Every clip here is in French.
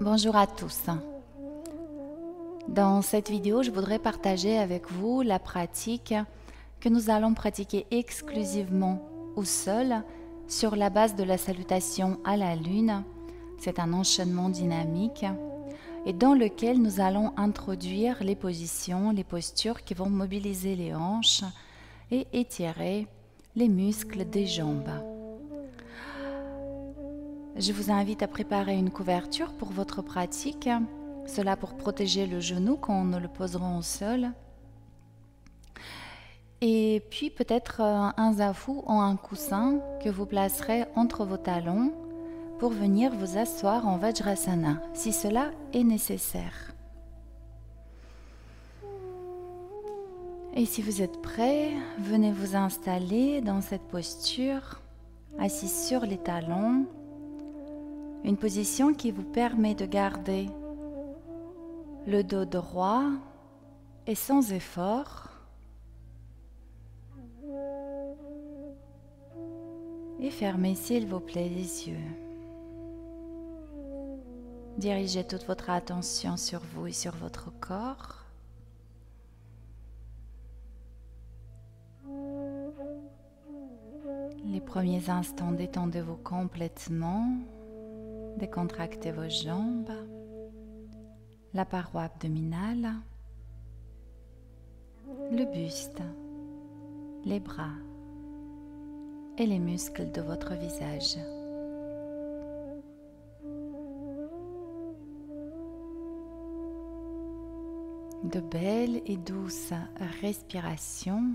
Bonjour à tous. Dans cette vidéo, je voudrais partager avec vous la pratique que nous allons pratiquer exclusivement au sol sur la base de la salutation à la lune. C'est un enchaînement dynamique et dans lequel nous allons introduire les positions, les postures qui vont mobiliser les hanches et étirer les muscles des jambes. Je vous invite à préparer une couverture pour votre pratique, cela pour protéger le genou quand nous le poserons au sol. Et puis peut-être un zafu ou un coussin que vous placerez entre vos talons pour venir vous asseoir en Vajrasana, si cela est nécessaire. Et si vous êtes prêt, venez vous installer dans cette posture, assis sur les talons. Une position qui vous permet de garder le dos droit et sans effort. Et fermez s'il vous plaît les yeux. Dirigez toute votre attention sur vous et sur votre corps. Les premiers instants, détendez-vous complètement. Décontractez vos jambes, la paroi abdominale, le buste, les bras et les muscles de votre visage. De belles et douces respirations.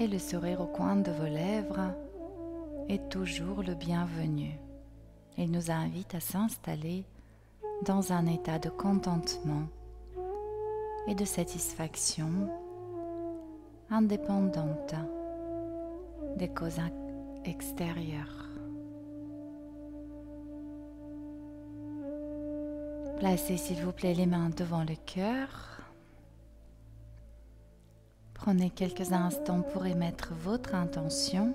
Et le sourire au coin de vos lèvres est toujours le bienvenu. Il nous invite à s'installer dans un état de contentement et de satisfaction indépendante des causes extérieures. Placez s'il vous plaît les mains devant le cœur. Prenez quelques instants pour émettre votre intention.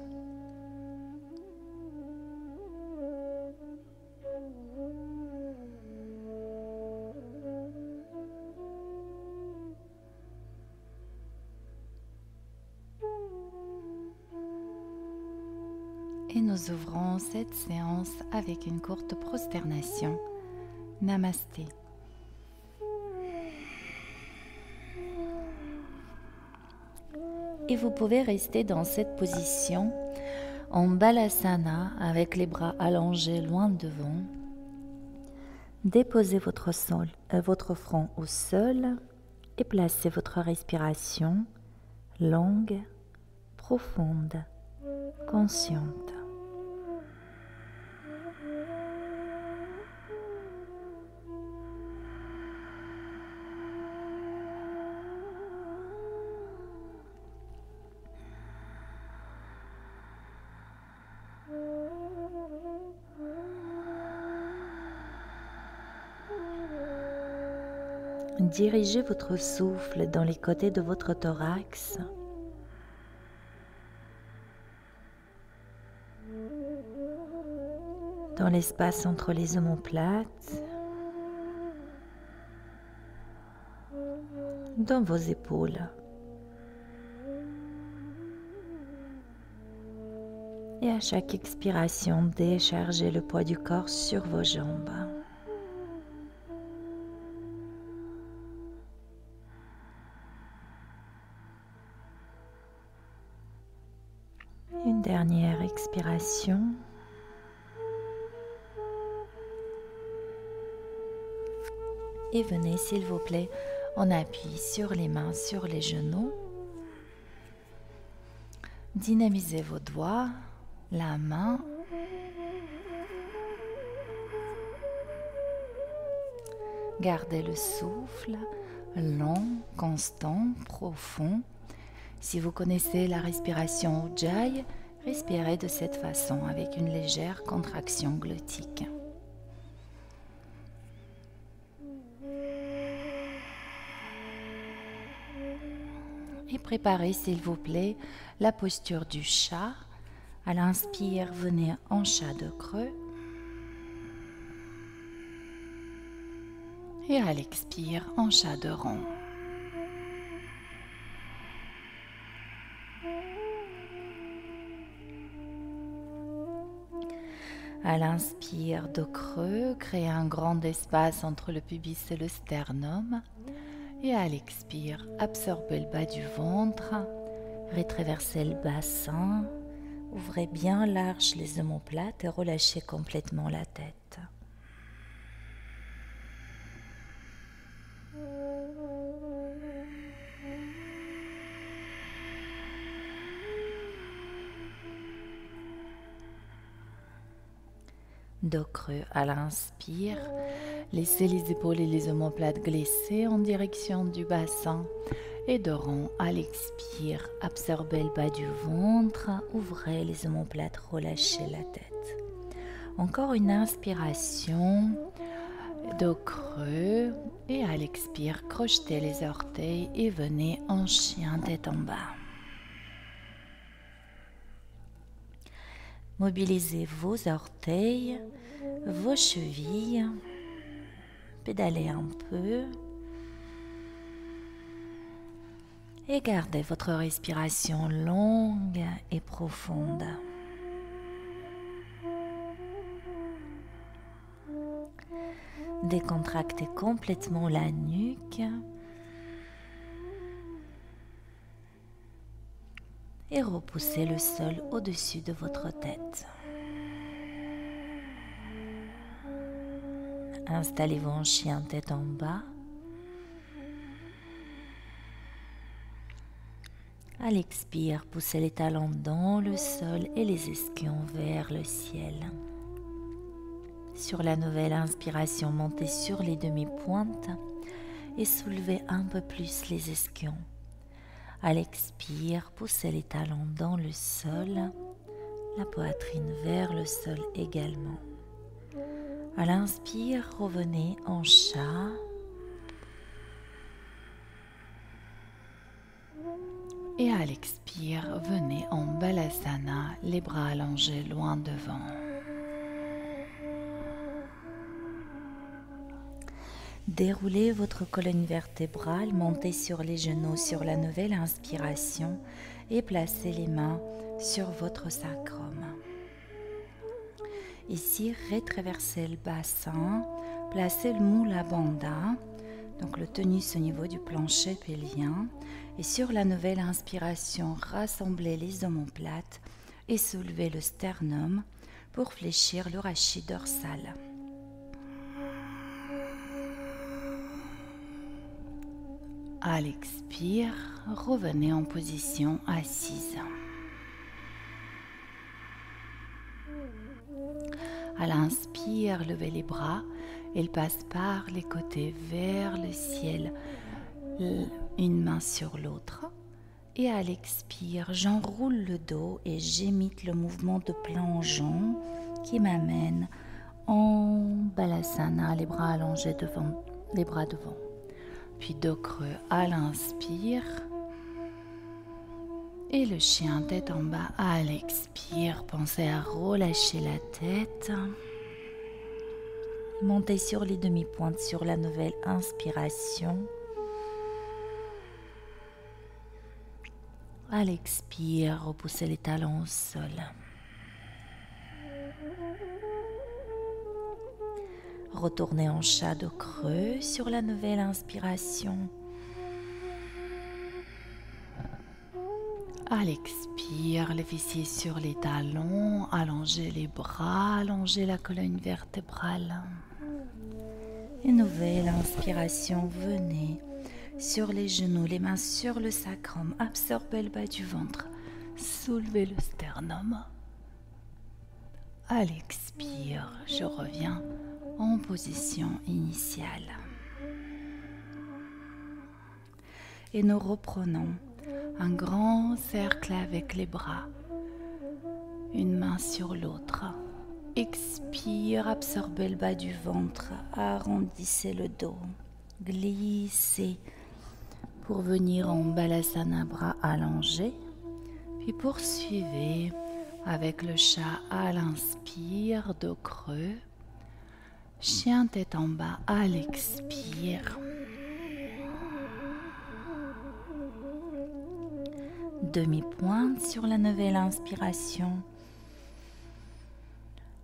Et nous ouvrons cette séance avec une courte prosternation. Namasté. Et vous pouvez rester dans cette position en balasana avec les bras allongés loin devant. Déposez votre front au sol et placez votre respiration longue, profonde, consciente. Dirigez votre souffle dans les côtés de votre thorax. Dans l'espace entre les omoplates. Dans vos épaules. Et à chaque expiration, déchargez le poids du corps sur vos jambes. Une dernière expiration. Et venez, s'il vous plaît, on appuie sur les mains, sur les genoux. Dynamisez vos doigts, la main. Gardez le souffle long, constant, profond. Si vous connaissez la respiration Ujjayi, respirez de cette façon avec une légère contraction glottique. Et préparez s'il vous plaît la posture du chat À l'inspire, venez en chat de creux. Et à l'expire, en chat de rond. À l'inspire, dos creux, créez un grand espace entre le pubis et le sternum. Et à l'expire, absorbez le bas du ventre, rétraversez le bassin, ouvrez bien large les omoplates et relâchez complètement la tête. Dos creux à l'inspire, laissez les épaules et les omoplates glisser en direction du bassin et dos rond à l'expire, absorbez le bas du ventre, ouvrez les omoplates, relâchez la tête. Encore une inspiration, dos creux et à l'expire, crochetez les orteils et venez en chien tête en bas. Mobilisez vos orteils, vos chevilles, pédalez un peu et gardez votre respiration longue et profonde. Décontractez complètement la nuque et repoussez le sol au-dessus de votre tête. Installez-vous en chien tête en bas. À l'expire, poussez les talons dans le sol et les ischions vers le ciel. Sur la nouvelle inspiration, montez sur les demi-pointes et soulevez un peu plus les ischions. À l'expire, poussez les talons dans le sol, la poitrine vers le sol également. À l'inspire, revenez en chat. Et à l'expire, venez en Balasana, les bras allongés loin devant. Déroulez votre colonne vertébrale, montez sur les genoux sur la nouvelle inspiration et placez les mains sur votre sacrum. Ici, rétraversez le bassin, placez le Mula Bandha, donc le tonus au niveau du plancher pelvien, et sur la nouvelle inspiration, rassemblez les omoplates et soulevez le sternum pour fléchir le rachis dorsal. À l'expire, revenez en position assise. À l'inspire, levez les bras, ils passent par les côtés vers le ciel, une main sur l'autre. Et à l'expire, j'enroule le dos et j'imite le mouvement de plongeon qui m'amène en Balasana, les bras allongés devant, les bras devant. Puis dos creux à l'inspire et le chien tête en bas à l'expire. Pensez à relâcher la tête. Montez sur les demi-pointes sur la nouvelle inspiration. À l'expire, repoussez les talons au sol. Retournez en chat dos creux sur la nouvelle inspiration. À l'expire, les fessiers sur les talons, allongez les bras, allongez la colonne vertébrale. Et nouvelle inspiration, venez sur les genoux, les mains sur le sacrum, absorbez le bas du ventre, soulevez le sternum. À l'expire, je reviens en position initiale. Et nous reprenons un grand cercle avec les bras, une main sur l'autre. Expire, absorbez le bas du ventre, arrondissez le dos, glissez pour venir en Balasana, bras allongés, puis poursuivez Avec le chat à l'inspire, dos creux. Chien tête en bas à l'expire. Demi-pointe sur la nouvelle inspiration.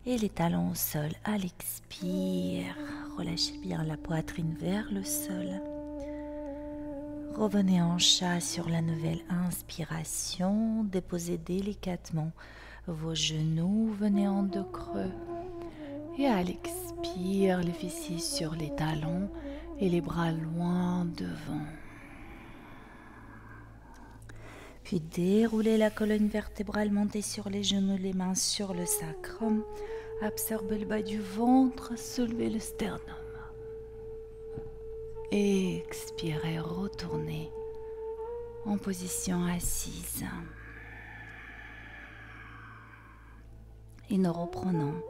Et les talons au sol à l'expire. Relâchez bien la poitrine vers le sol. Revenez en chat sur la nouvelle inspiration. Déposez délicatement vos genoux. Venez en dos creux. Et à l'expire, les fessiers sur les talons et les bras loin devant. Puis déroulez la colonne vertébrale, montez sur les genoux, les mains sur le sacrum. Absorbez le bas du ventre, soulevez le sternum. Expirez, retournez en position assise. Et nous reprenons.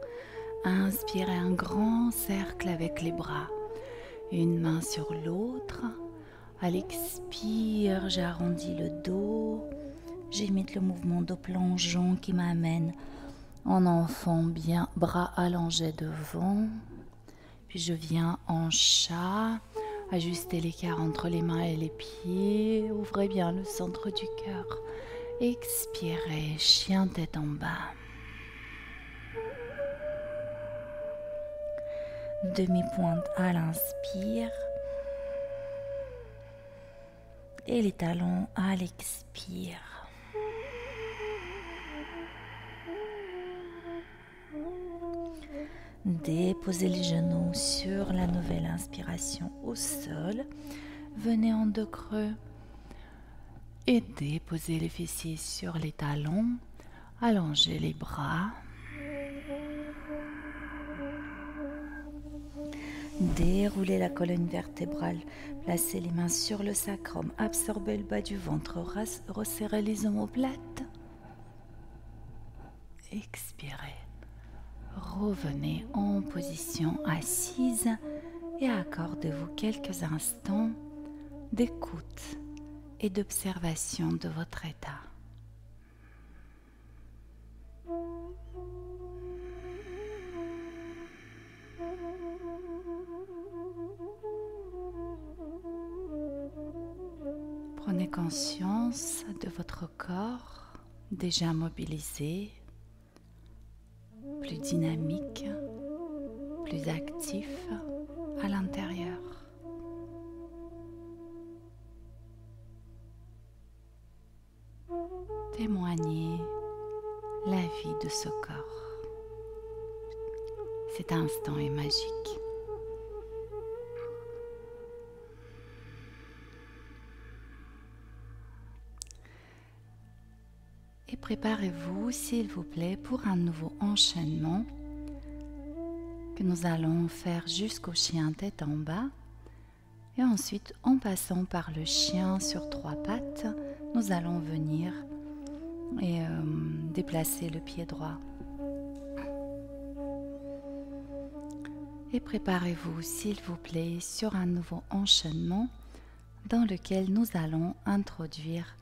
Inspirez un grand cercle avec les bras. Une main sur l'autre. À l'expire, j'arrondis le dos. J'imite le mouvement de plongeon qui m'amène en enfant bien, bras allongés devant. Puis je viens en chat. Ajustez l'écart entre les mains et les pieds. Ouvrez bien le centre du cœur. Expirez, chien tête en bas. Demi-pointe à l'inspire. Et les talons à l'expire. Déposez les genoux sur la nouvelle inspiration au sol. Venez en dos creux. Et déposez les fessiers sur les talons. Allongez les bras. Déroulez la colonne vertébrale. Placez les mains sur le sacrum. Absorbez le bas du ventre. Resserrez les omoplates. Expirez. Revenez en position assise et accordez-vous quelques instants d'écoute et d'observation de votre état. Prenez conscience de votre corps déjà mobilisé, plus dynamique, plus actif à l'intérieur. Témoignez la vie de ce corps. Cet instant est magique. Et préparez-vous, s'il vous plaît, pour un nouveau enchaînement que nous allons faire jusqu'au chien tête en bas. Et ensuite, en passant par le chien sur 3 pattes, nous allons venir et déplacer le pied droit. Et préparez-vous, s'il vous plaît, sur un nouveau enchaînement dans lequel nous allons introduire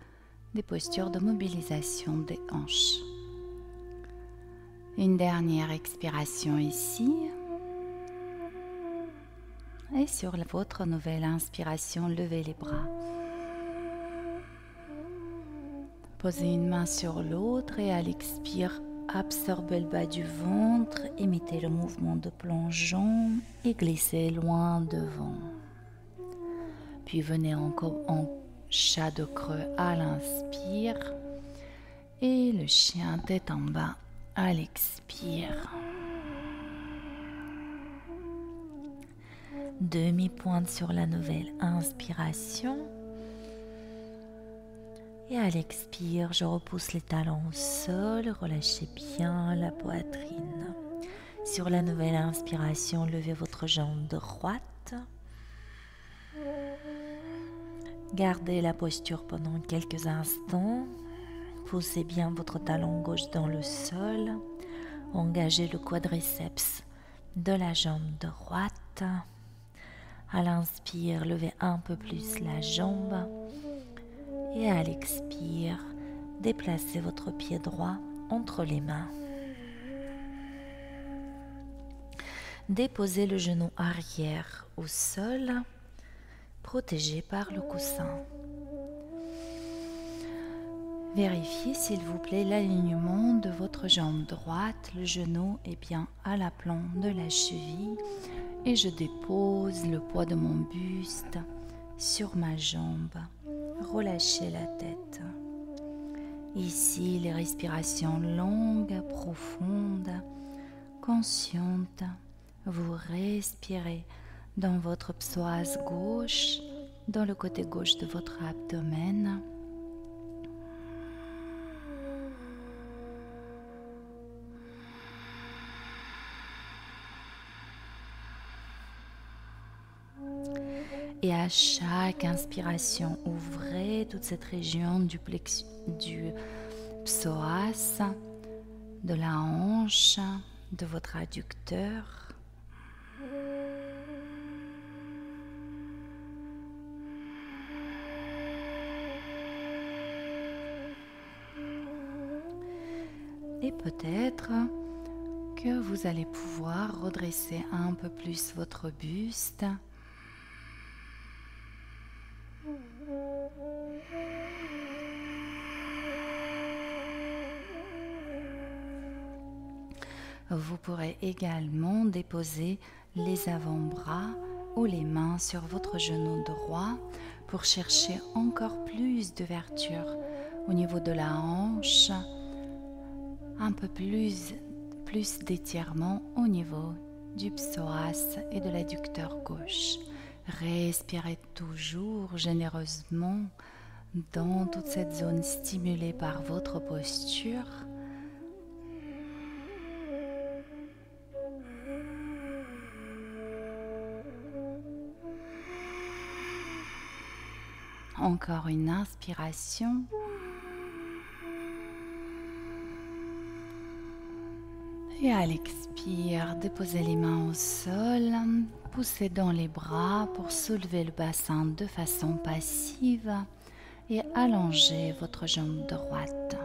des postures de mobilisation des hanches. Une dernière expiration ici. Et sur votre nouvelle inspiration, levez les bras. Posez une main sur l'autre et à l'expire, absorbez le bas du ventre, imitez le mouvement de plongeon et glissez loin devant. Puis venez en chat de creux à l'inspire et le chien tête en bas à l'expire. Demi-pointe sur la nouvelle inspiration. Et à l'expire, je repousse les talons au sol, relâchez bien la poitrine. Sur la nouvelle inspiration, levez votre jambe droite. Gardez la posture pendant quelques instants. Poussez bien votre talon gauche dans le sol. Engagez le quadriceps de la jambe droite. À l'inspire, levez un peu plus la jambe. Et à l'expire, déplacez votre pied droit entre les mains. Déposez le genou arrière au sol, protégé par le coussin. Vérifiez s'il vous plaît l'alignement de votre jambe droite. Le genou est bien à l'aplomb de la cheville et je dépose le poids de mon buste sur ma jambe. Relâchez la tête. Ici, les respirations longues, profondes, conscientes. Vous respirez dans votre psoas gauche, dans le côté gauche de votre abdomen. Et à chaque inspiration, ouvrez toute cette région du psoas, de la hanche, de votre adducteur. Et peut-être que vous allez pouvoir redresser un peu plus votre buste. Vous pourrez également déposer les avant-bras ou les mains sur votre genou droit pour chercher encore plus d'ouverture au niveau de la hanche, un peu plus d'étirement au niveau du psoas et de l'adducteur gauche. Respirez toujours généreusement dans toute cette zone stimulée par votre posture. Encore une inspiration. Et à l'expire, déposez les mains au sol, poussez dans les bras pour soulever le bassin de façon passive et allongez votre jambe droite.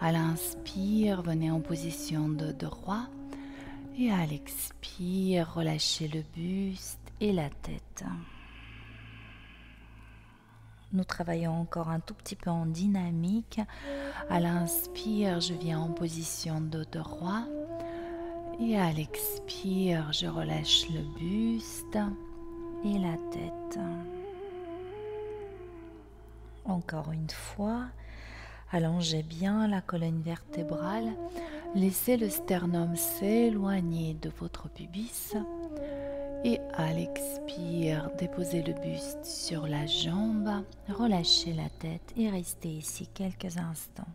À l'inspire, venez en position de droit et à l'expire, relâchez le buste et la tête. Nous travaillons encore un tout petit peu en dynamique. À l'inspire, je viens en position de droit. Et à l'expire, je relâche le buste et la tête. Encore une fois, allongez bien la colonne vertébrale. Laissez le sternum s'éloigner de votre pubis. Et à l'expire, déposez le buste sur la jambe, relâchez la tête et restez ici quelques instants.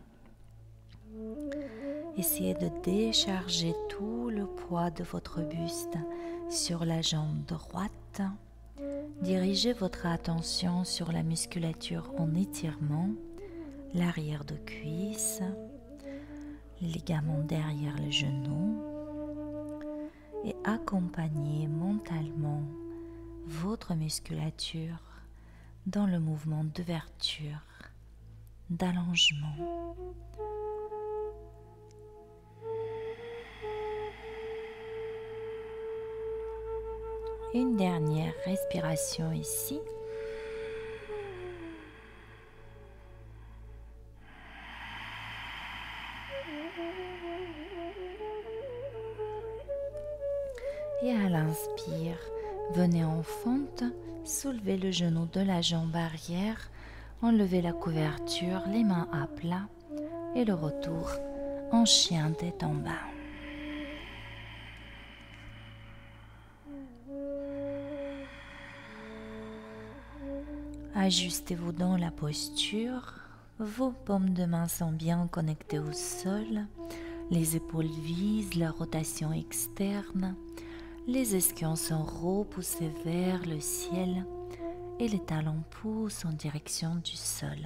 Essayez de décharger tout le poids de votre buste sur la jambe droite. Dirigez votre attention sur la musculature en étirement, l'arrière de cuisse, les ligaments derrière le genou. Et accompagnez mentalement votre musculature dans le mouvement d'ouverture, d'allongement. Une dernière respiration ici. Et à l'inspire, venez en fente, soulevez le genou de la jambe arrière, enlevez la couverture, les mains à plat et le retour en chien tête en bas. Ajustez-vous dans la posture, vos paumes de main sont bien connectées au sol, les épaules visent la rotation externe. Les ischions sont repoussés vers le ciel et les talons poussent en direction du sol.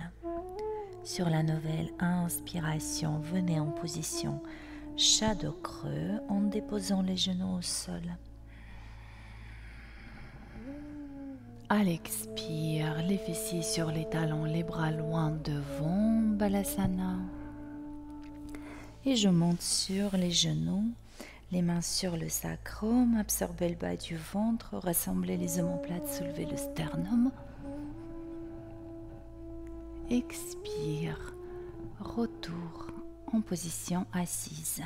Sur la nouvelle inspiration, venez en position chat de creux en déposant les genoux au sol. À l'expire, les fessiers sur les talons, les bras loin devant, Balasana. Et je monte sur les genoux, les mains sur le sacrum, absorbez le bas du ventre, rassemblez les omoplates, soulevez le sternum. Expire, retour en position assise.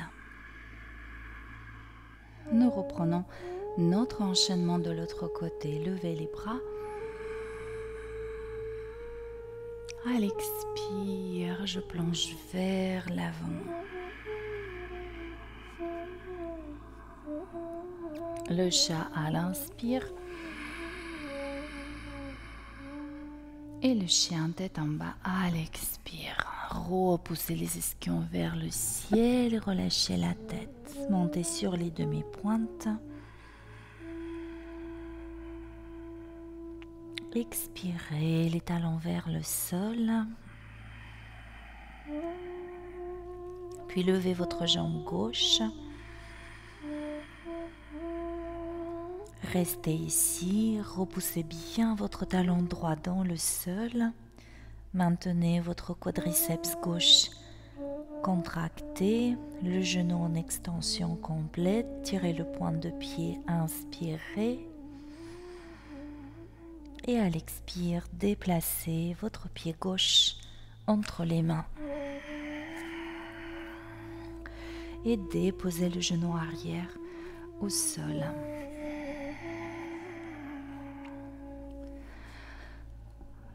Nous reprenons notre enchaînement de l'autre côté. Levez les bras. À l'expire, je plonge vers l'avant. Le chat à l'inspire. Et le chien tête en bas à l'expire. Repoussez les ischions vers le ciel, relâchez la tête. Montez sur les demi-pointes. Expirez les talons vers le sol. Puis levez votre jambe gauche. Restez ici, repoussez bien votre talon droit dans le sol. Maintenez votre quadriceps gauche contracté, le genou en extension complète. Tirez le point de pied, inspirez. Et à l'expire, déplacez votre pied gauche entre les mains. Et déposez le genou arrière au sol.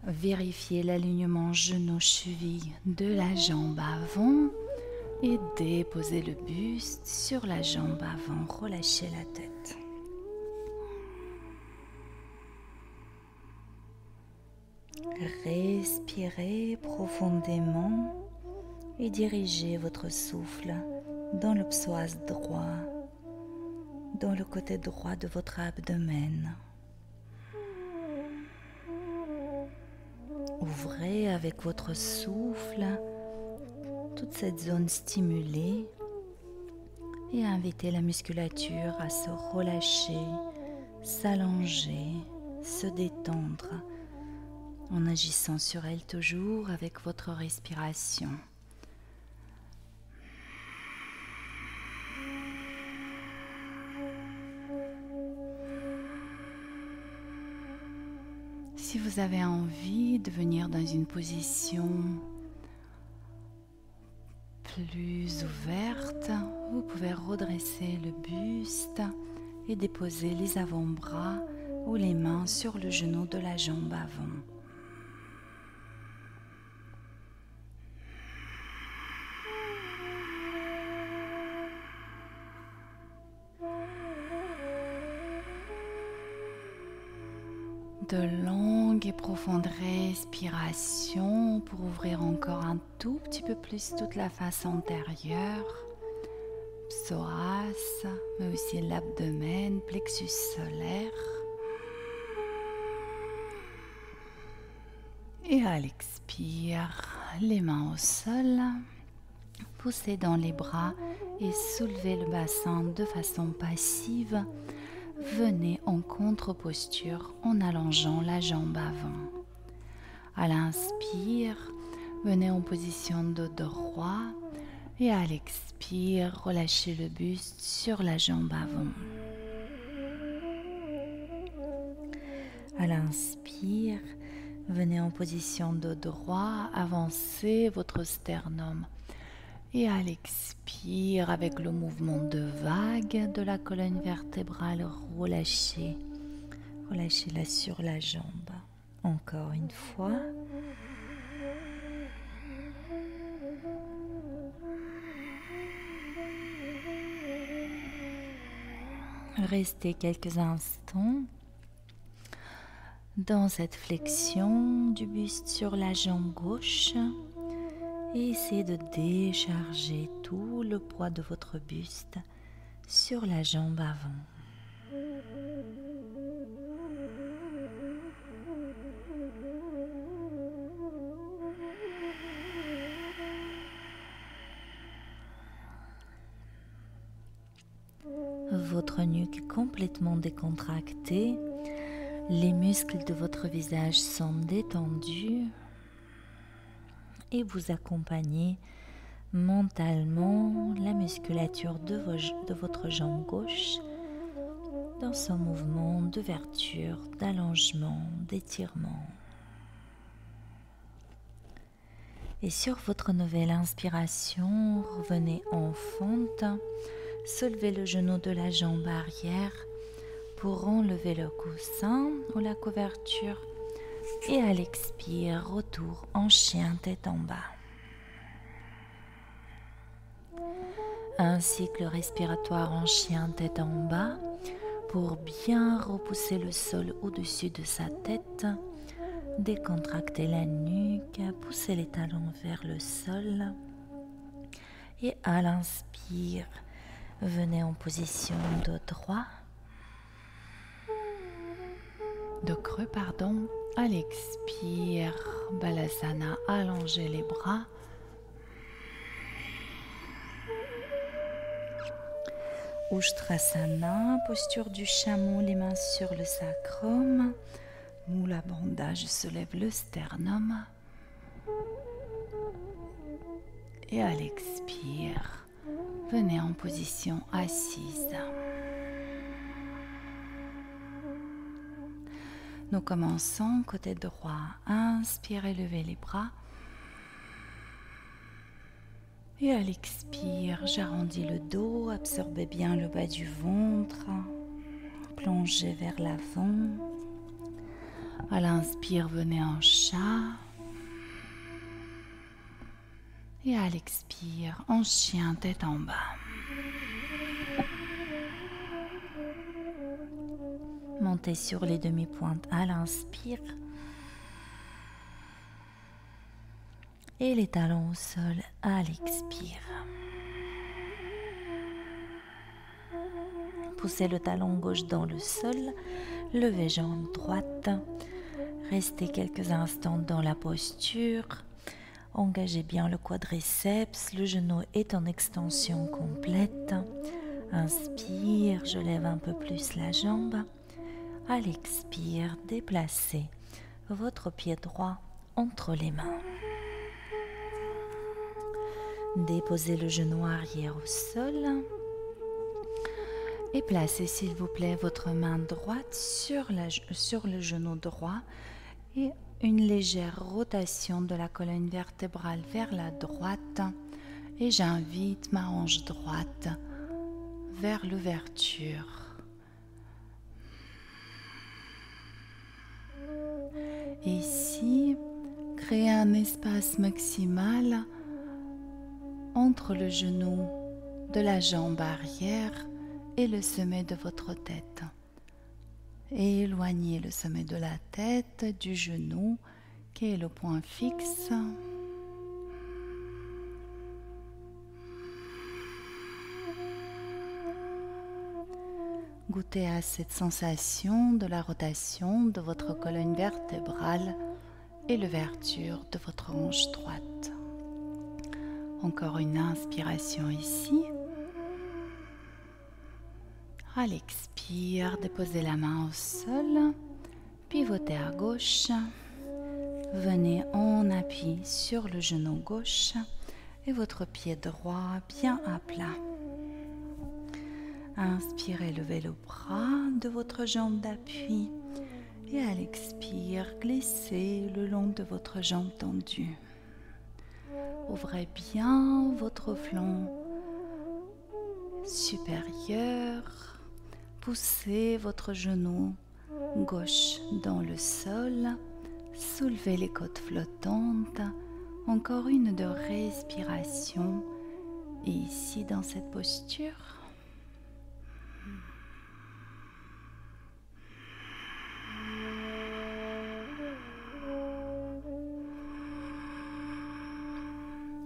Vérifiez l'alignement genou-cheville de la jambe avant et déposez le buste sur la jambe avant. Relâchez la tête. Respirez profondément et dirigez votre souffle dans le psoas droit, dans le côté droit de votre abdomen. Ouvrez avec votre souffle toute cette zone stimulée et invitez la musculature à se relâcher, s'allonger, se détendre en agissant sur elle toujours avec votre respiration. Si vous avez envie de venir dans une position plus ouverte, vous pouvez redresser le buste et déposer les avant-bras ou les mains sur le genou de la jambe avant. De longues et profondes respirations pour ouvrir encore un tout petit peu plus toute la face antérieure, psoas, mais aussi l'abdomen, plexus solaire. Et à l'expire, les mains au sol, poussez dans les bras et soulevez le bassin de façon passive. Venez en contre-posture en allongeant la jambe avant. À l'inspire, venez en position dos droit et à l'expire, relâchez le buste sur la jambe avant. À l'inspire, venez en position dos droit, avancez votre sternum. Et à l'expire, avec le mouvement de vague de la colonne vertébrale, relâchez-la sur la jambe. Encore une fois. Restez quelques instants dans cette flexion du buste sur la jambe gauche. Et essayez de décharger tout le poids de votre buste sur la jambe avant. Votre nuque complètement décontractée, les muscles de votre visage sont détendus. Et vous accompagnez mentalement la musculature de votre jambe gauche dans son mouvement d'ouverture, d'allongement, d'étirement. Et sur votre nouvelle inspiration, revenez en fente, soulevez le genou de la jambe arrière pour enlever le coussin ou la couverture et à l'expire, retour en chien tête en bas. Un cycle respiratoire en chien tête en bas pour bien repousser le sol au-dessus de sa tête. Décontractez la nuque, poussez les talons vers le sol et à l'inspire, venez en position de droit. De creux, pardon. À l'expire, Balasana, allongez les bras. Ushtrasana, posture du chameau, les mains sur le sacrum. Mula Bandha, je soulève le sternum. Et à l'expire, venez en position assise. Nous commençons côté droit. Inspirez, levez les bras. Et à l'expire, j'arrondis le dos, absorbez bien le bas du ventre. Plongez vers l'avant. À l'inspire, venez en chat. Et à l'expire, en chien tête en bas. Montez sur les demi-pointes à l'inspire. Et les talons au sol à l'expire. Poussez le talon gauche dans le sol, levez jambe droite. Restez quelques instants dans la posture. Engagez bien le quadriceps, le genou est en extension complète. Inspire, je lève un peu plus la jambe. À l'expire, déplacez votre pied droit entre les mains. Déposez le genou arrière au sol et placez s'il vous plaît votre main droite sur le genou droit et une légère rotation de la colonne vertébrale vers la droite et j'invite ma hanche droite vers l'ouverture. Ici, créez un espace maximal entre le genou de la jambe arrière et le sommet de votre tête. Et éloignez le sommet de la tête du genou qui est le point fixe. Goûtez à cette sensation de la rotation de votre colonne vertébrale et l'ouverture de votre hanche droite. Encore une inspiration ici. À l'expire, déposez la main au sol, pivotez à gauche. Venez en appui sur le genou gauche et votre pied droit bien à plat. Inspirez, levez le bras de votre jambe d'appui et à l'expire, glissez le long de votre jambe tendue. Ouvrez bien votre flanc supérieur, poussez votre genou gauche dans le sol, soulevez les côtes flottantes, encore une de respiration et ici dans cette posture.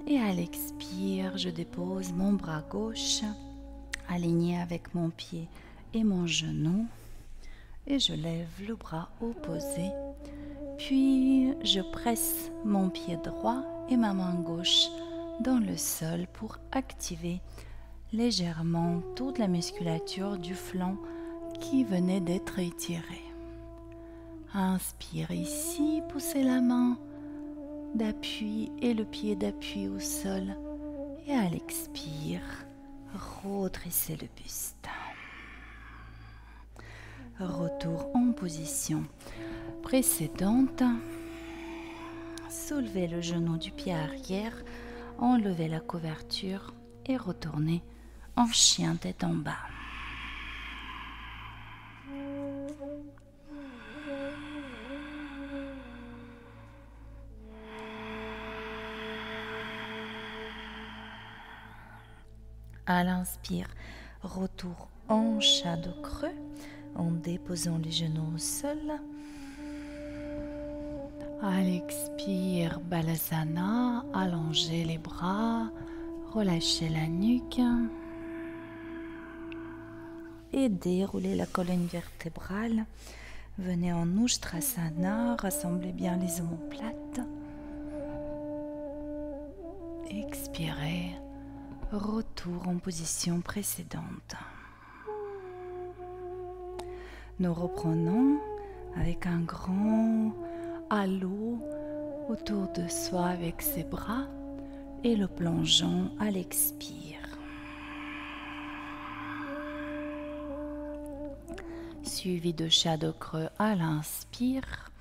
Et à l'expire, je dépose mon bras gauche aligné avec mon pied et mon genou et je lève le bras opposé. Puis je presse mon pied droit et ma main gauche dans le sol pour activer légèrement toute la musculature du flanc qui venait d'être étirée. Inspire ici, poussez la main d'appui et le pied d'appui au sol Et à l'expire, redressez le buste. Retour en position précédente. Soulevez le genou du pied arrière, enlevez la couverture et retournez en chien tête en bas. À l'inspire, retour en chat de creux en déposant les genoux au sol. À l'expire, Balasana, allongez les bras, relâchez la nuque. Et déroulez la colonne vertébrale. Venez en Ustrasana, rassemblez bien les omoplates. Expirez, retour en position précédente. Nous reprenons avec un grand halo autour de soi avec ses bras et le plongeons à l'expire. Suivi de chat de creux à l'inspire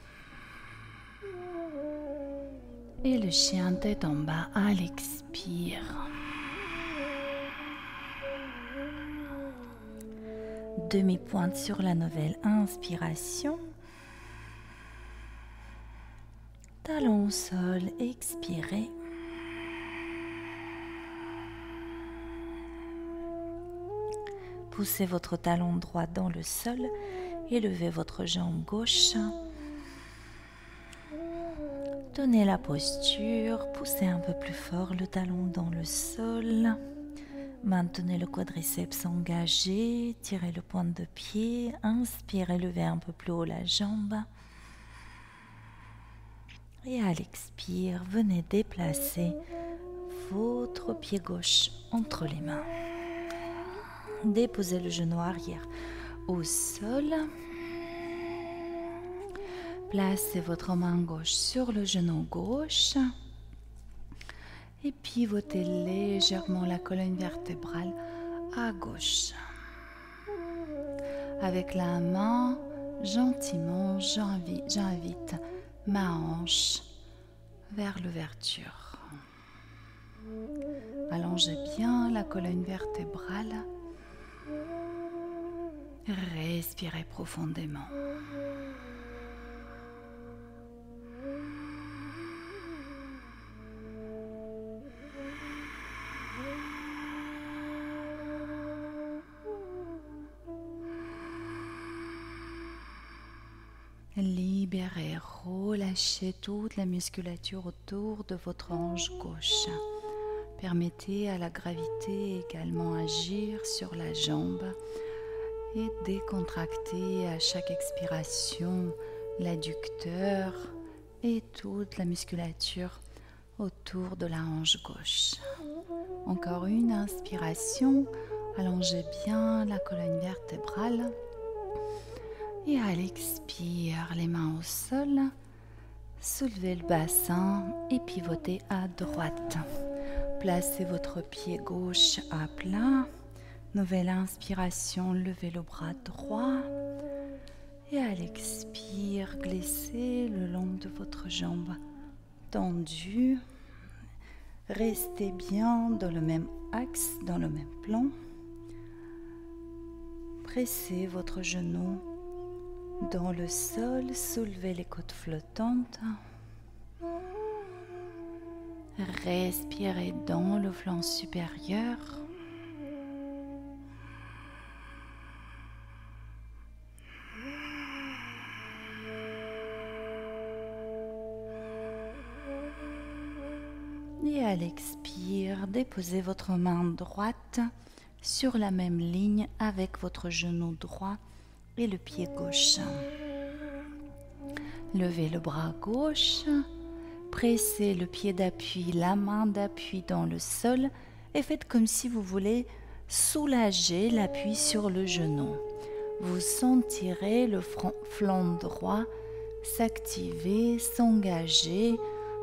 et le chien tête en bas à l'expire. Demi-pointe sur la nouvelle inspiration. Talon au sol, expirez. Poussez votre talon droit dans le sol et levez votre jambe gauche. Tenez la posture, poussez un peu plus fort le talon dans le sol. Maintenez le quadriceps engagé, tirez le pointe de pied, inspirez, levez un peu plus haut la jambe. Et à l'expire, venez déplacer votre pied gauche entre les mains. Déposez le genou arrière au sol. Placez votre main gauche sur le genou gauche. Et pivotez légèrement la colonne vertébrale à gauche. Avec la main, gentiment, j'invite ma hanche vers l'ouverture. Allongez bien la colonne vertébrale. Respirez profondément. Libérez, relâchez toute la musculature autour de votre hanche gauche. Permettez à la gravité également agir sur la jambe et décontracter à chaque expiration l'adducteur et toute la musculature autour de la hanche gauche. Encore une inspiration, allongez bien la colonne vertébrale. Et à l'expire, les mains au sol, soulevez le bassin et pivotez à droite. Placez votre pied gauche à plat. Nouvelle inspiration, levez le bras droit. Et à l'expire, glissez le long de votre jambe tendue. Restez bien dans le même axe, dans le même plan. Pressez votre genou dans le sol, soulevez les côtes flottantes. Respirez dans le flanc supérieur. Et à l'expire, déposez votre main droite sur la même ligne avec votre genou droit et le pied gauche. Levez le bras gauche, pressez le pied d'appui, la main d'appui dans le sol et faites comme si vous voulez soulager l'appui sur le genou. Vous sentirez le flanc droit s'activer, s'engager,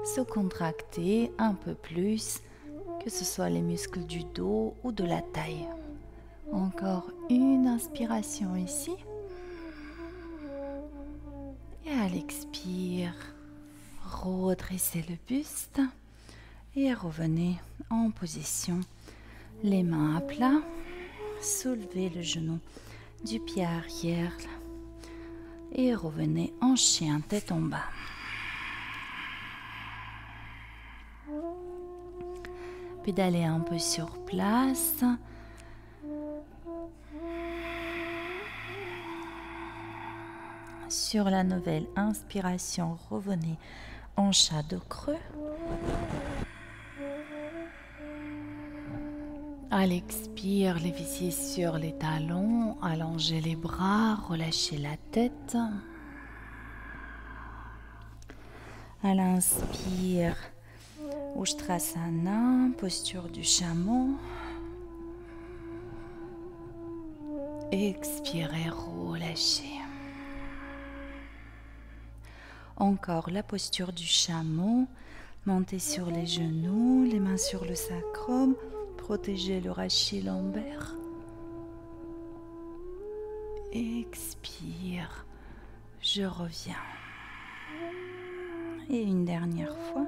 se contracter un peu plus que ce soit les muscles du dos ou de la taille. Encore une inspiration ici. Et à l'expire, redressez le buste et revenez en position. Les mains à plat, soulevez le genou du pied arrière et revenez en chien tête en bas. Pédalez un peu sur place. Sur la nouvelle inspiration, revenez en chat de creux. À l'expire, les fessiers sur les talons, allongez les bras, relâchez la tête. À l'inspire, Ustrasana, posture du chameau. Expirez, relâchez. Encore la posture du chameau. Montez sur les genoux, les mains sur le sacrum. Protégez le rachis lombaire. Expire, je reviens. Et une dernière fois.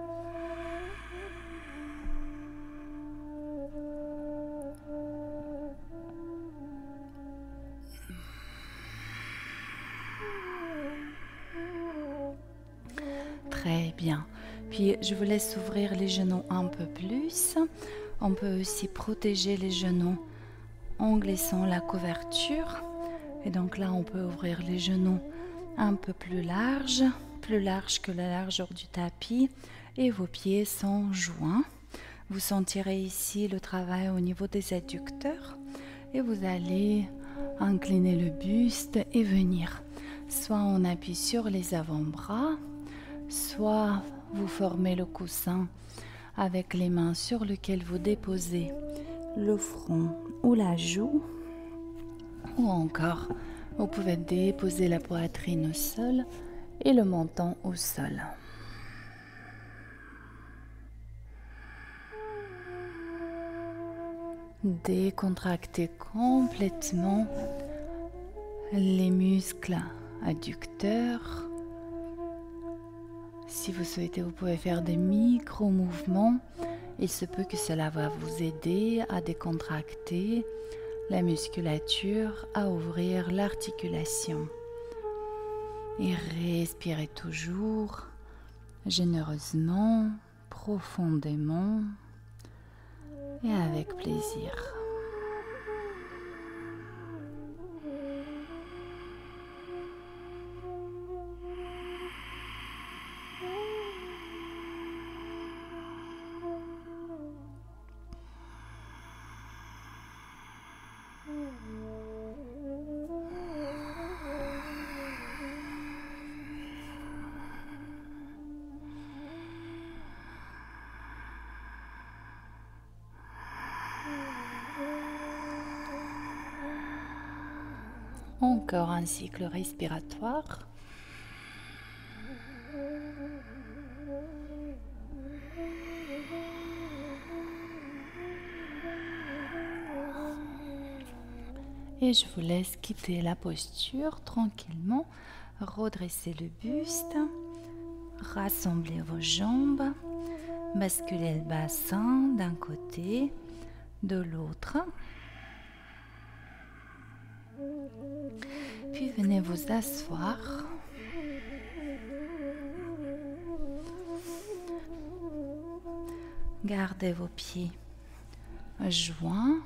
Très bien. Puis je vous laisse ouvrir les genoux un peu plus. On peut aussi protéger les genoux en glissant la couverture. Et donc là, on peut ouvrir les genoux un peu plus large que la largeur du tapis. Et vos pieds sont joints. Vous sentirez ici le travail au niveau des adducteurs. Et vous allez incliner le buste et venir. Soit on appuie sur les avant-bras, soit vous formez le coussin avec les mains sur lesquelles vous déposez le front ou la joue, ou encore vous pouvez déposer la poitrine au sol et le menton au sol. Décontractez complètement les muscles adducteurs. Si vous souhaitez, vous pouvez faire des micro-mouvements. Il se peut que cela va vous aider à décontracter la musculature, à ouvrir l'articulation. Et respirez toujours généreusement, profondément et avec plaisir. Encore un cycle respiratoire. Et je vous laisse quitter la posture tranquillement. Redressez le buste. Rassemblez vos jambes. Basculez le bassin d'un côté, de l'autre. Puis venez vous asseoir. Gardez vos pieds joints.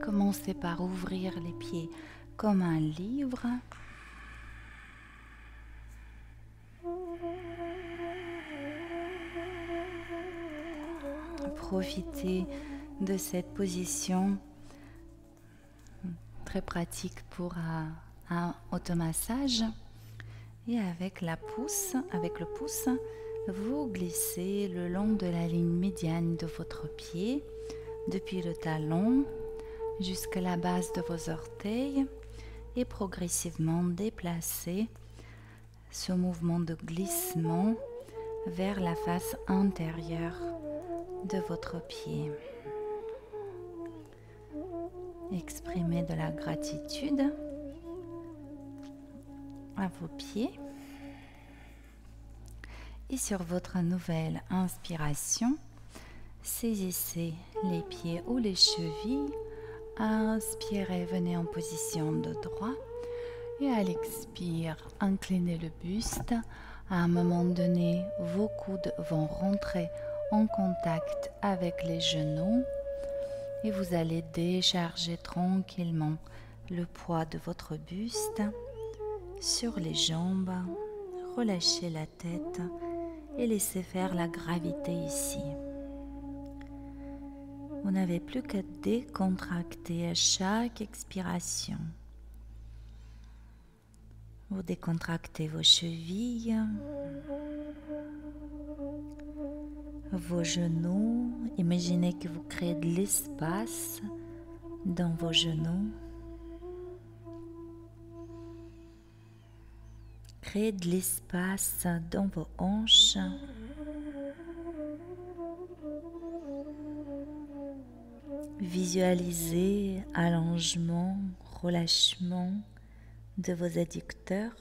Commencez par ouvrir les pieds comme un livre. Profitez de cette position très pratique pour un automassage. Et avec le pouce, vous glissez le long de la ligne médiane de votre pied, depuis le talon jusqu'à la base de vos orteils, et progressivement déplacez ce mouvement de glissement vers la face intérieure de votre pied. Exprimez de la gratitude à vos pieds. Et sur votre nouvelle inspiration, saisissez les pieds ou les chevilles. Inspirez, venez en position de droit. Et à l'expire, inclinez le buste. À un moment donné, vos coudes vont rentrer en contact avec les genoux. Et vous allez décharger tranquillement le poids de votre buste sur les jambes. Relâchez la tête et laissez faire la gravité ici. Vous n'avez plus qu'à décontracter à chaque expiration. Vous décontractez vos chevilles, vos genoux. Imaginez que vous créez de l'espace dans vos genoux. Créez de l'espace dans vos hanches. Visualisez allongement, relâchement de vos adducteurs.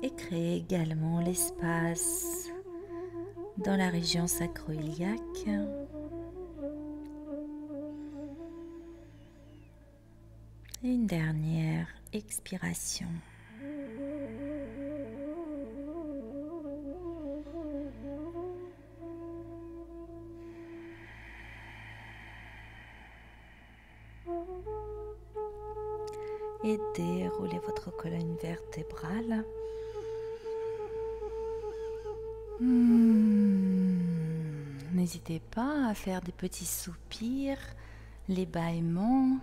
Et créez également l'espace dans la région sacro-iliaque. Et une dernière expiration. Et déroulez votre colonne vertébrale. N'hésitez pas à faire des petits soupirs, les bâillements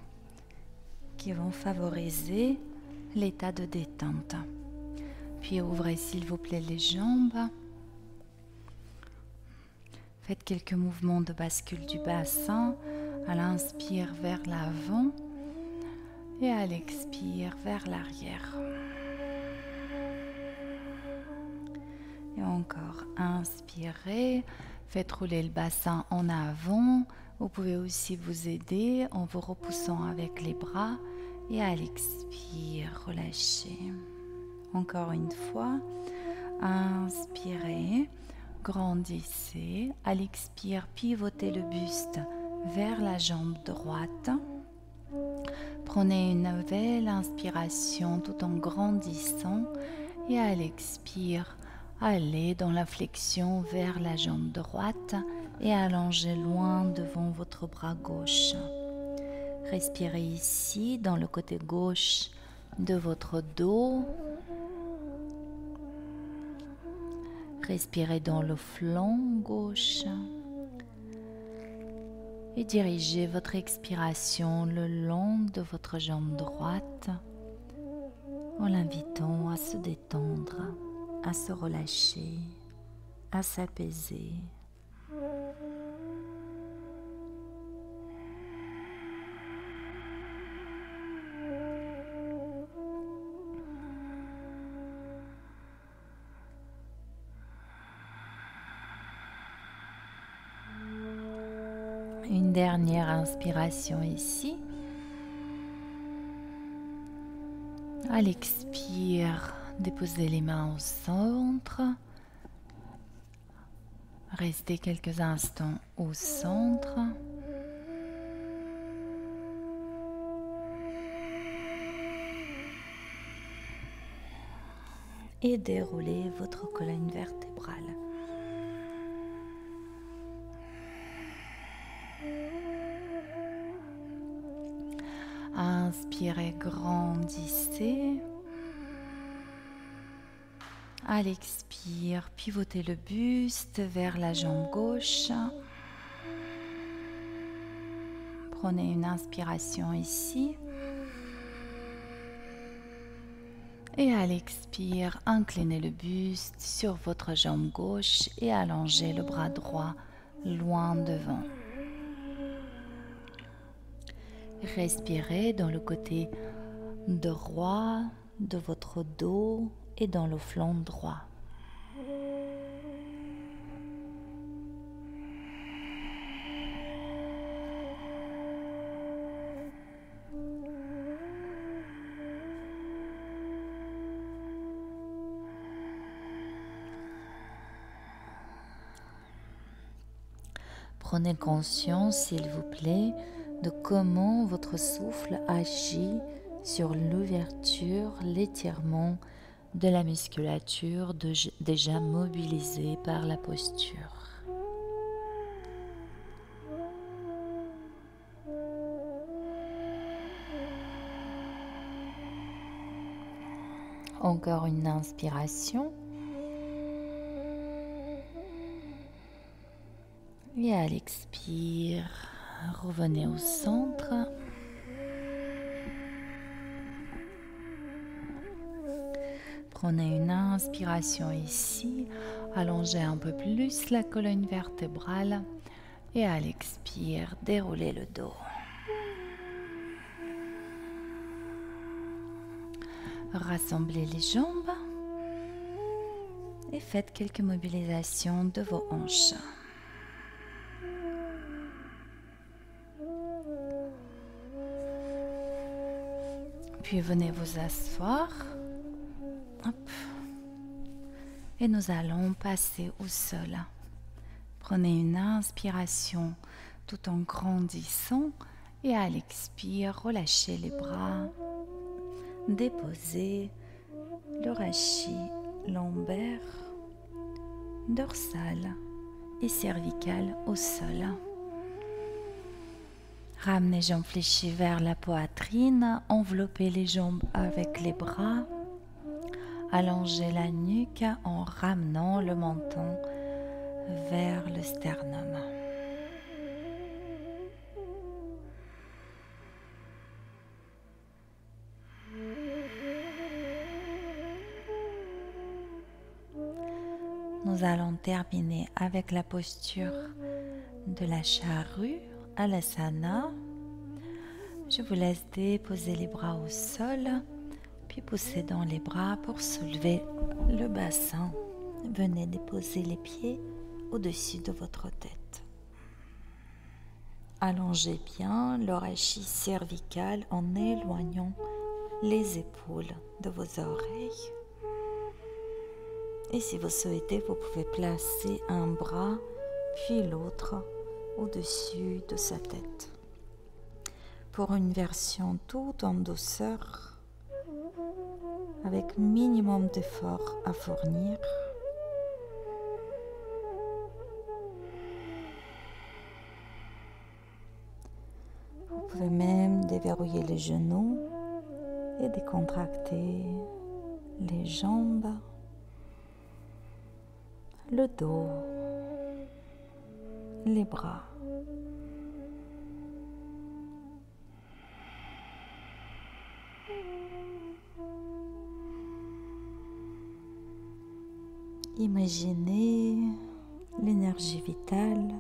qui vont favoriser l'état de détente. Puis ouvrez s'il vous plaît les jambes. Faites quelques mouvements de bascule du bassin. À l'inspire vers l'avant et à l'expire vers l'arrière. Et encore, inspirez, faites rouler le bassin en avant. Vous pouvez aussi vous aider en vous repoussant avec les bras et à l'expire, relâchez. Encore une fois, inspirez, grandissez. À l'expire, pivotez le buste vers la jambe droite. Prenez une nouvelle inspiration tout en grandissant et à l'expire, allez dans la flexion vers la jambe droite et allongez loin devant votre bras gauche. Respirez ici dans le côté gauche de votre dos. Respirez dans le flanc gauche. Et dirigez votre expiration le long de votre jambe droite en l'invitant à se détendre, à se relâcher, à s'apaiser. Une dernière inspiration ici. À l'expire, déposez les mains au centre. Restez quelques instants au centre. Et déroulez votre colonne vertébrale. Inspirez, grandissez. À l'expire, pivotez le buste vers la jambe gauche. Prenez une inspiration ici. Et à l'expire, inclinez le buste sur votre jambe gauche et allongez le bras droit loin devant. Respirez dans le côté droit de votre dos et dans le flanc droit. Prenez conscience, s'il vous plaît, de comment votre souffle agit sur l'ouverture, l'étirement de la musculature déjà mobilisée par la posture. Encore une inspiration. Et à l'expire, revenez au centre. Prenez une inspiration ici, allongez un peu plus la colonne vertébrale et à l'expire, déroulez le dos. Rassemblez les jambes et faites quelques mobilisations de vos hanches. Puis venez vous asseoir. Hop. Et nous allons passer au sol. Prenez une inspiration tout en grandissant et à l'expire, relâchez les bras. Déposez le rachis lombaire, dorsal et cervical au sol. Ramenez les jambes fléchies vers la poitrine, enveloppez les jambes avec les bras, allongez la nuque en ramenant le menton vers le sternum. Nous allons terminer avec la posture de la charrue. Alasana. Je vous laisse déposer les bras au sol, puis pousser dans les bras pour soulever le bassin. Venez déposer les pieds au-dessus de votre tête. Allongez bien le rachis cervical en éloignant les épaules de vos oreilles. Et si vous souhaitez, vous pouvez placer un bras puis l'autre au-dessus de sa tête. Pour une version tout en douceur, avec minimum d'effort à fournir, vous pouvez même déverrouiller les genoux et décontracter les jambes, le dos, les bras. Imaginez l'énergie vitale,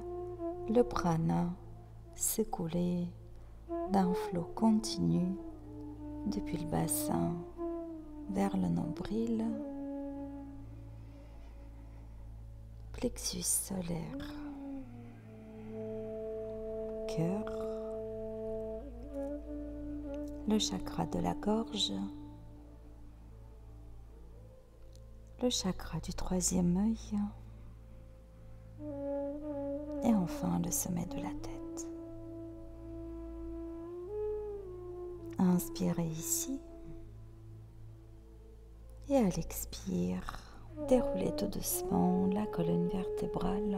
le prana, s'écouler d'un flot continu depuis le bassin vers le nombril, plexus solaire, cœur, le chakra de la gorge, le chakra du troisième œil et enfin le sommet de la tête. Inspirez ici et à l'expire, déroulez tout doucement la colonne vertébrale.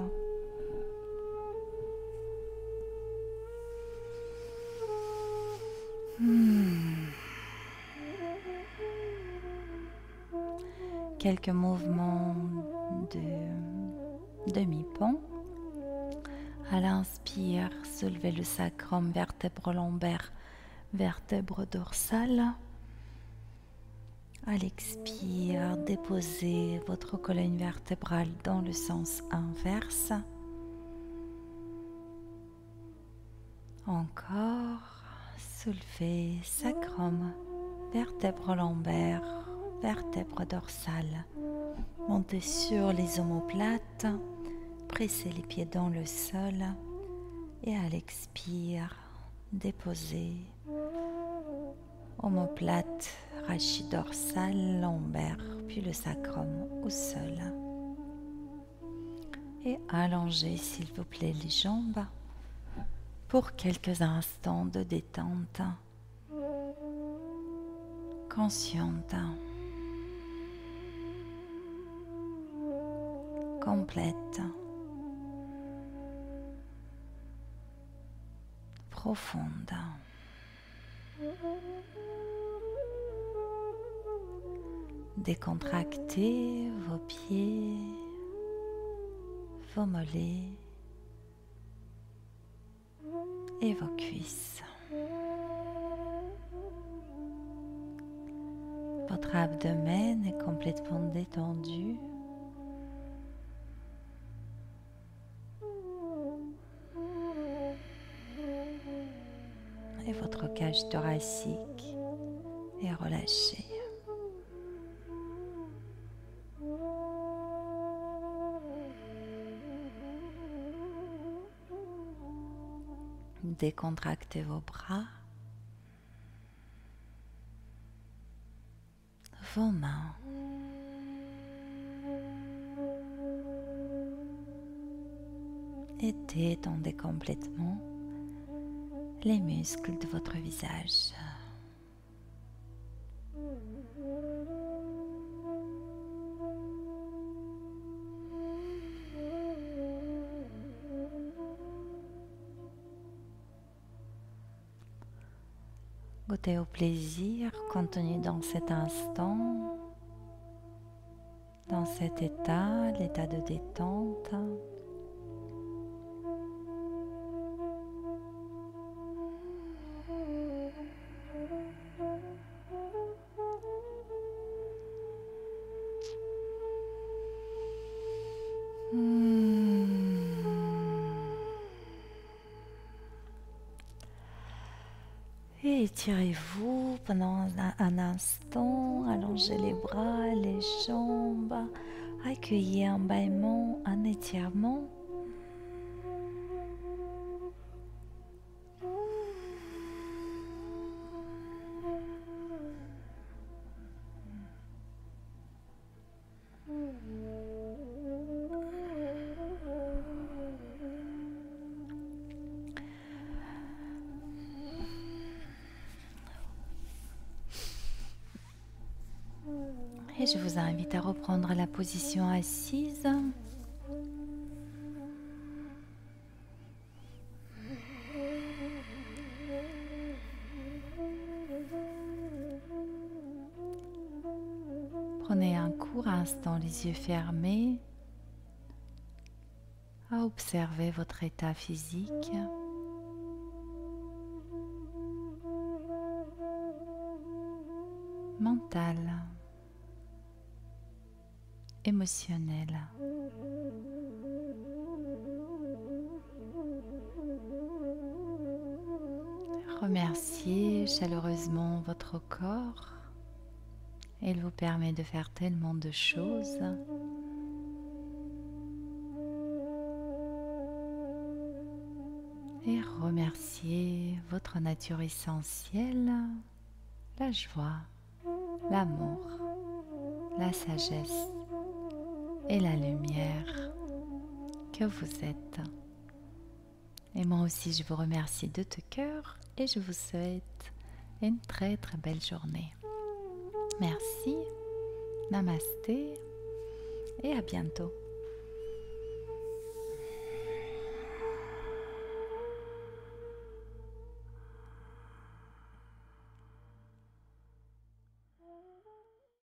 Quelques mouvements de demi-pont. À l'inspire, soulevez le sacrum, vertèbre lombaire, vertèbre dorsale. À l'expire, déposez votre colonne vertébrale dans le sens inverse. Encore, soulevez sacrum, vertèbre lombaire, vertèbre dorsale. Montez sur les omoplates, pressez les pieds dans le sol et à l'expire, déposez omoplate, rachis dorsal, lombaire, puis le sacrum au sol. Et allongez s'il vous plaît les jambes pour quelques instants de détente consciente, complète, profonde. Décontractez vos pieds, vos mollets et vos cuisses. Votre abdomen est complètement détendu. Et votre cage thoracique est relâchée. Décontractez vos bras, vos mains. Et détendez complètement les muscles de votre visage. Goûtez au plaisir contenu dans cet instant, dans cet état, l'état de détente. Et étirez-vous pendant un instant, allongez les bras, les jambes, accueillez un bâillement, un étirement. Et je vous invite à reprendre la position assise. Prenez un court instant les yeux fermés à observer votre état physique. Mental, émotionnel. Remerciez chaleureusement votre corps. Il vous permet de faire tellement de choses. Et remerciez votre nature essentielle, la joie, l'amour, la sagesse et la lumière que vous êtes. Et moi aussi, je vous remercie de tout cœur et je vous souhaite une très très belle journée. Merci, namasté et à bientôt.